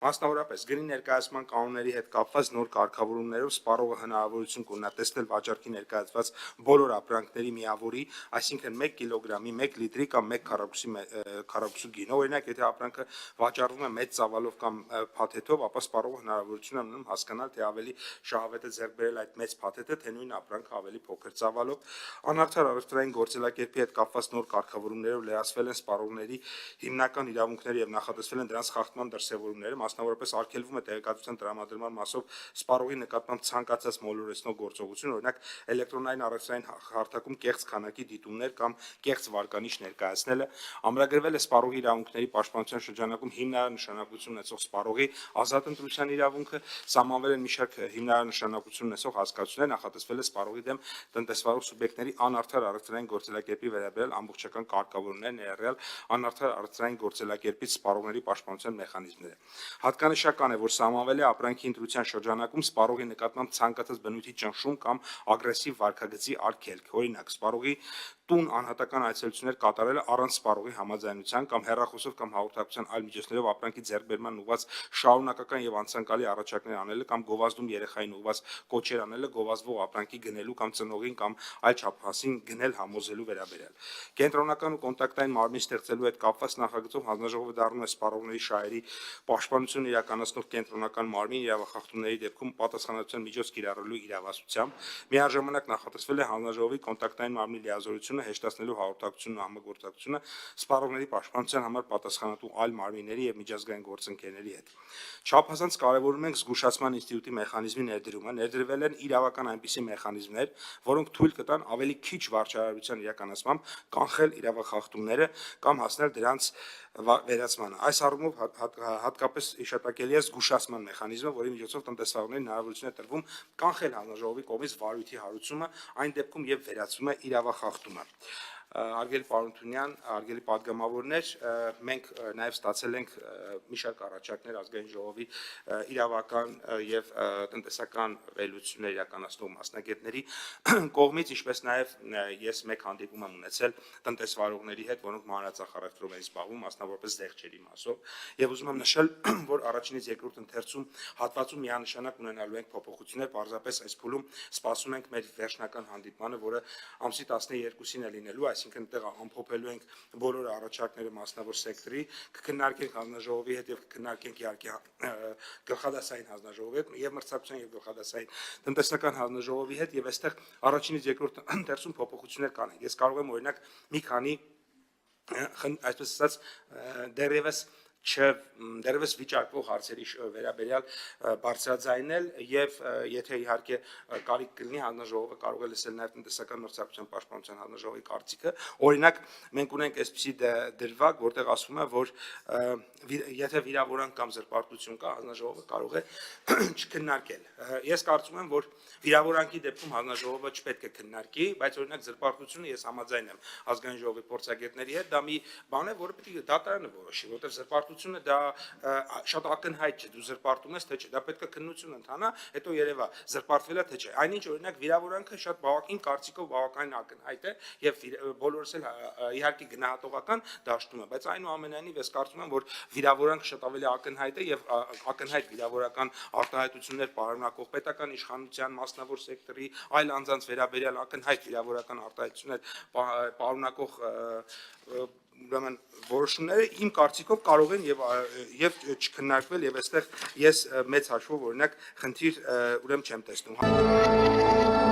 Մասնավորապես գնի ներկայացման կանոնների հետ կապված նոր կարգավորումներով սպառողը հնարավորություն կունենա տեսնել վաճառքի ներկայացված բոլոր ապրանքների միավորի, այսինքն 1 կիլոգրամի, 1 լիտրի կամ 1 քառակուսի գինը, օրինակ եթե ապրանքը վաճառվում է մեծ ծավալով կամ փաթեթով, ապա սպառողը հնարավորություն է ունենում հասկանալ, թե ավելի շահավետ է ձեռք բերել այդ մեծ փաթեթը, թե նույն ապրանքը ավելի փոքր ծավալով։ Անարդար առևտրային գործելակերպի հետ կապված նոր կարգավորումներով լրացվել են սպառողների հիմնական իրավունքները եւ նախատեսվել են դրանց խախտման դրսեւորումները, մասնավորապես արգելվում է տեղեկատվության տրամադրման մասով սպառողի նկատմամբ ցանկացած մոլորեցնող գործողություն, օրինակ էլեկտրոնային առևտրային հարթակում կեղծ քանակի դիտումներ կամ կեղծ վարկանիշ ներկայացնելը, ամրագրվել է սպառողի իրավունքների պաշտպանության շրջանակում հիմնարար նշանակություն ունեցող սպառողի ազատ ընտրության իրավունքը, սահմանվել են մի շարք հիմնարար նշանակություն ունեցող հասկացություններ, նախատեսվել է սպառողի դեմ տնտեսվարող սուբյեկտների անարդար առևտրային գործելակերպի վերաբերյալ ամբողջական կարգավորումներ, ներառյալ անարդար առևտրային գործելակերպից սպառողների պաշտպանության մեխանիզմները։ Հատկանշական է, որ սահմանվել է ապրանքի ընտրության շրջանակում սպառողի նկատմամբ ցանկացած բնույթի ճնշում կամ ագրեսիվ վարքագծի արգելք, օրինակ սպառողի տուն անհատական այցելություններ կատարելը առանց սպառողի համաձայնության կամ հեռախոսով կամ հաղորդակցության այլ միջոցներով ապրանքի ձեռքբերման ուղղված շարունակական եւ անցանկալի առաջարկներ անելը կամ գովազդում երեխային ուղղված կոչեր անելը գովազդվող ապրանքի գնելու կամ ծնողին կամ այլ չափահասին գնել համոզելու վերաբերյալ։ Կենտրոնական ու կոնտակտային մարմին ստեղծելու հետ կապված նախագծով հանձնաժողովը դառնում է սպառողների շահերի պաշտպանություն իրականացնող կենտրոնական մարմին իրավախախտումների դեպքում պատասխանատվության միջոց կիրառելու իրավասությամբ, միաժամանակ նախատեսվել է հանձնաժողովի կոնտակտային մարմնի լիազորությունը հեշտացնելու հաղորդակցությունն ու համագործակցությունը սպառողների պաշտպանության համար պատասխանատու այլ մարմինների եւ միջազգային գործընկերների հետ։ Չափազանց կարևորում ենք զգուշացման ինստիտուտի մեխանիզմի ներդրումը, ներդրվել են իրավական այնպիսի մեխանիզմներ, որոնք թույլ կտան ավելի քիչ վարչարարության իրականացմամբ կանխել իրավախախտումները կամ հասնել դրանց վերացմանը։ Այս առումով հատկապես հիշատակելի է զգուշացման մեխանիզմը, որի միջոցով տնտեսվարողներին հնարավորություն է տրվում կանխել հանձնաժողովի կողմից վարույթի հարուցումը այն դեպքում, երբ վերացվում է իրավախախտումը։ Արգելի պարոն Թունյան, արգելի պատգամավորներ, մենք նաև ստացել ենք մի շարք առաջարկներ ազգային ժողովի իրավական եւ տնտեսական վերլուծություններ իրականացնող մասնագետների կողմից, ինչպես նաև ես մեկ հանդիպում եմ ունեցել տնտեսվարողների հետ, որոնք մանրածախ առևտրով են զբաղվում, մասնավորապես զեղչերի մասով, եւ ուզում եմ նշել, որ առաջինից երկրորդ ընթերցում հատվածում միանշանակ ունենալու ենք փոփոխություններ, պարզապես այս փուլում սպասում ենք մեր վերջնական հանդիպմանը, որը ամսի 12-ին է լինելու, այսինքն այդտեղ ամփոփելու ենք բոլոր առաջարկները մասնավոր սեկտորի, կքննարկենք հանձնաժողովի հետ եւ կքննարկենք իհարկե գլխադասային հանձնաժողովի հետ եւ մրցակցության եւ գլխադասային տնտեսական հանձնաժողովի հետ եւ այստեղ առաջինից երկրորդ ընթերցում փոփոխություններ կանենք։ Ես կարող եմ օրինակ մի քանի այսպես ասած դեռևս վիճարկվող հարցերի վերաբերյալ բարձրաձայնել եւ եթե իհարկե կարիք կլինի հանձնաժողովը կարող է լսել նաեւ տնտեսական մրցակցության պաշտպանության հանձնաժողովի կարծիքը, օրինակ մենք ունենք այսպիսի դրվագ, որտեղ ասվում է, որ եթե վիրավորանք կամ զրպարտություն կա, հանձնաժողովը կարող է չքննարկել։ Ես կարծում եմ, որ վիրավորանքի դեպքում հանձնաժողովը չպետք է քննարկի, բայց օրինակ զրպարտությունը ես համաձայն եմ ազգային ժողովի փորձագետների հետ, դա մի բան է, որը պետք է դատարանը որոշի, որտեղ զրպարտությունը դա շատ ակնհայտ չէ, դու զրպարտում ես, թե չէ, դա պետք է քննություն ընթանա, հետո երևա զրպարտվել է թե չէ։ Այնինչ օրինակ վիրավորանքը շատ բավականին կարծիքով բավականին ակնհայտ է եւ բոլորս էլ իհարկե գնահատողական դաշտում է, բայց այնուամենայնիվ ես կարծում եմ, որ վիրավորանքը շատ ավելի ակնհայտ է եւ ակնհայտ վիրավորական արտահայտություններ պարունակող պետական իշխանության մասնավոր սեկտորի այլ անձանց վերաբերյալ ակնհայտ վիրավորական արտահայտություններ պարունակող ուրեմն որոշումները իմ կարծիքով կարող են եւ չքննարկվել եւ այստեղ ես մեծ հաշվով օրինակ խնդիր ուրեմն չեմ տեսնում։